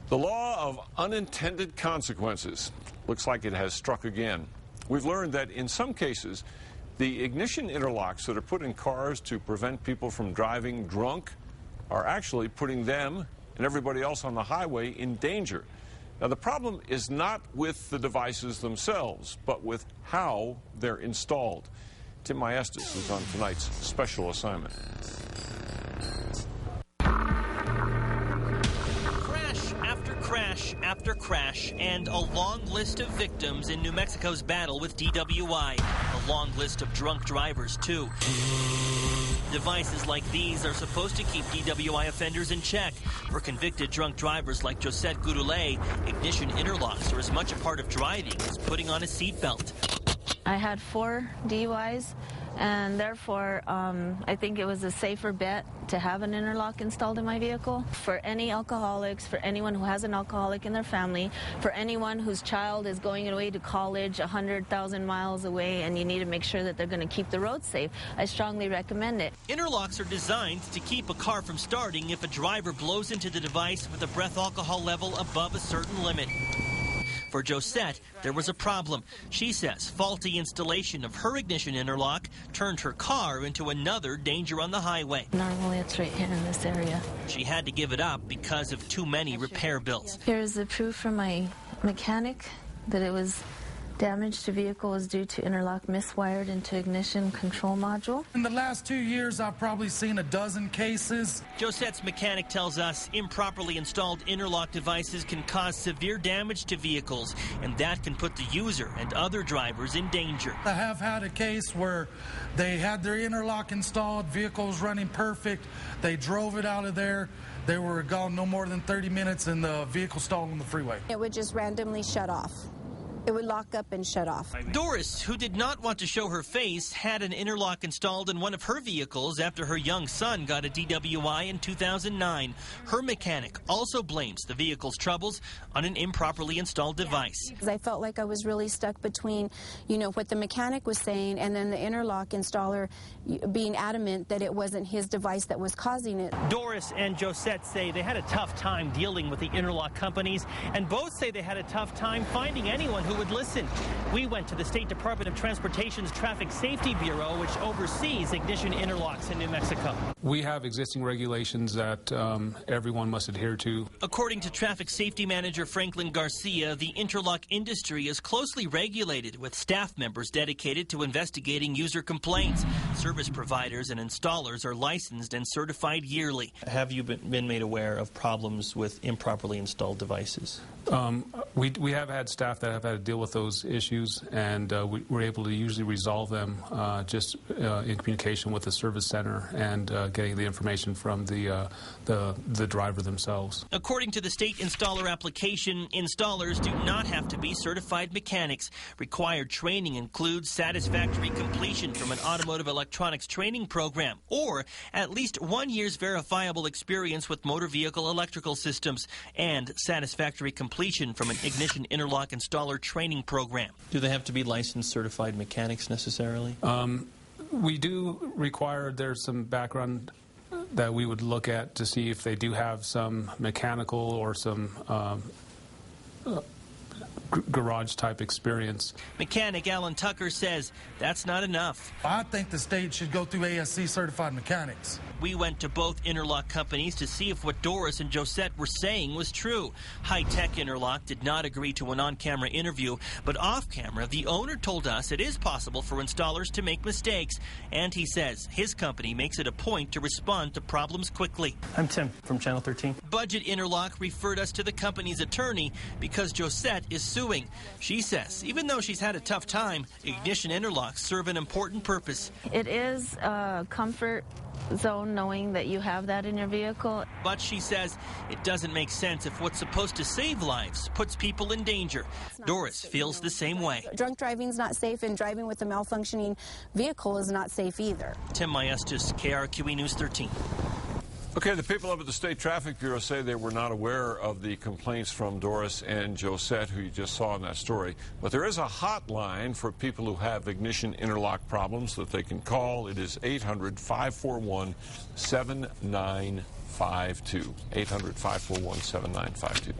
The law of unintended consequences looks like it has struck again. We've learned that in some cases, the ignition interlocks that are put in cars to prevent people from driving drunk are actually putting them and everybody else on the highway in danger. Now, the problem is not with the devices themselves, but with how they're installed. Tim Maestas is on tonight's special assignment. Crash after crash, and a long list of victims in New Mexico's battle with DWI. A long list of drunk drivers, too. Devices like these are supposed to keep DWI offenders in check. For convicted drunk drivers like Josette Gouroulet, ignition interlocks are as much a part of driving as putting on a seatbelt. I had 4 DUIs, and therefore I think it was a safer bet to have an interlock installed in my vehicle. For any alcoholics, for anyone who has an alcoholic in their family, for anyone whose child is going away to college 100,000 miles away and you need to make sure that they're going to keep the road safe, I strongly recommend it. Interlocks are designed to keep a car from starting if a driver blows into the device with a breath alcohol level above a certain limit. For Josette, there was a problem. She says faulty installation of her ignition interlock turned her car into another danger on the highway. Normally it's right here in this area. She had to give it up because of too many repair bills. Here's the proof from my mechanic that it was damage to vehicle was due to interlock miswired into ignition control module. In the last 2 years, I've probably seen a dozen cases. Josette's mechanic tells us improperly installed interlock devices can cause severe damage to vehicles, and that can put the user and other drivers in danger. I have had a case where they had their interlock installed, vehicle was running perfect, they drove it out of there, they were gone no more than 30 minutes, and the vehicle stalled on the freeway. It would just randomly shut off. It would lock up and shut off. Doris, who did not want to show her face, had an interlock installed in one of her vehicles after her young son got a DWI in 2009. Her mechanic also blames the vehicle's troubles on an improperly installed device. I felt like I was really stuck between, what the mechanic was saying and then the interlock installer being adamant that it wasn't his device that was causing it. Doris and Josette say they had a tough time dealing with the interlock companies, and both say they had a tough time finding anyone who would listen. We went to the State Department of Transportation's Traffic Safety Bureau, which oversees ignition interlocks in New Mexico. We have existing regulations that everyone must adhere to. According to Traffic Safety Manager Franklin Garcia, the interlock industry is closely regulated with staff members dedicated to investigating user complaints. Service providers and installers are licensed and certified yearly. Have you been made aware of problems with improperly installed devices? We have had staff that have had to deal with those issues, and we're able to usually resolve them just in communication with the service center and getting the information from the driver themselves. According to the state installer application, installers do not have to be certified mechanics. Required training includes satisfactory completion from an automotive electronics training program, or at least 1 year's verifiable experience with motor vehicle electrical systems, and satisfactory completion from an ignition interlock installer training program. Do they have to be licensed certified mechanics necessarily? We do require there's some background that we would look at to see if they do have some mechanical or some garage type experience. Mechanic Alan Tucker says that's not enough. I think the state should go through ASC certified mechanics. We went to both interlock companies to see if what Doris and Josette were saying was true. High Tech Interlock did not agree to an on-camera interview, but off-camera, the owner told us it is possible for installers to make mistakes, and he says his company makes it a point to respond to problems quickly. I'm Tim from Channel 13. Budget Interlock referred us to the company's attorney because Josette is suing. She says even though she's had a tough time, ignition interlocks serve an important purpose. It is a comfort zone knowing that you have that in your vehicle. But she says it doesn't make sense if what's supposed to save lives puts people in danger. Doris feels the same way. Drunk driving's not safe, and driving with a malfunctioning vehicle is not safe either. Tim Maestas, KRQE News 13. Okay, the people up at the State Traffic Bureau say they were not aware of the complaints from Doris and Josette, who you just saw in that story. But there is a hotline for people who have ignition interlock problems that they can call. It is 800-541-7945. 7952. 800-541-7952.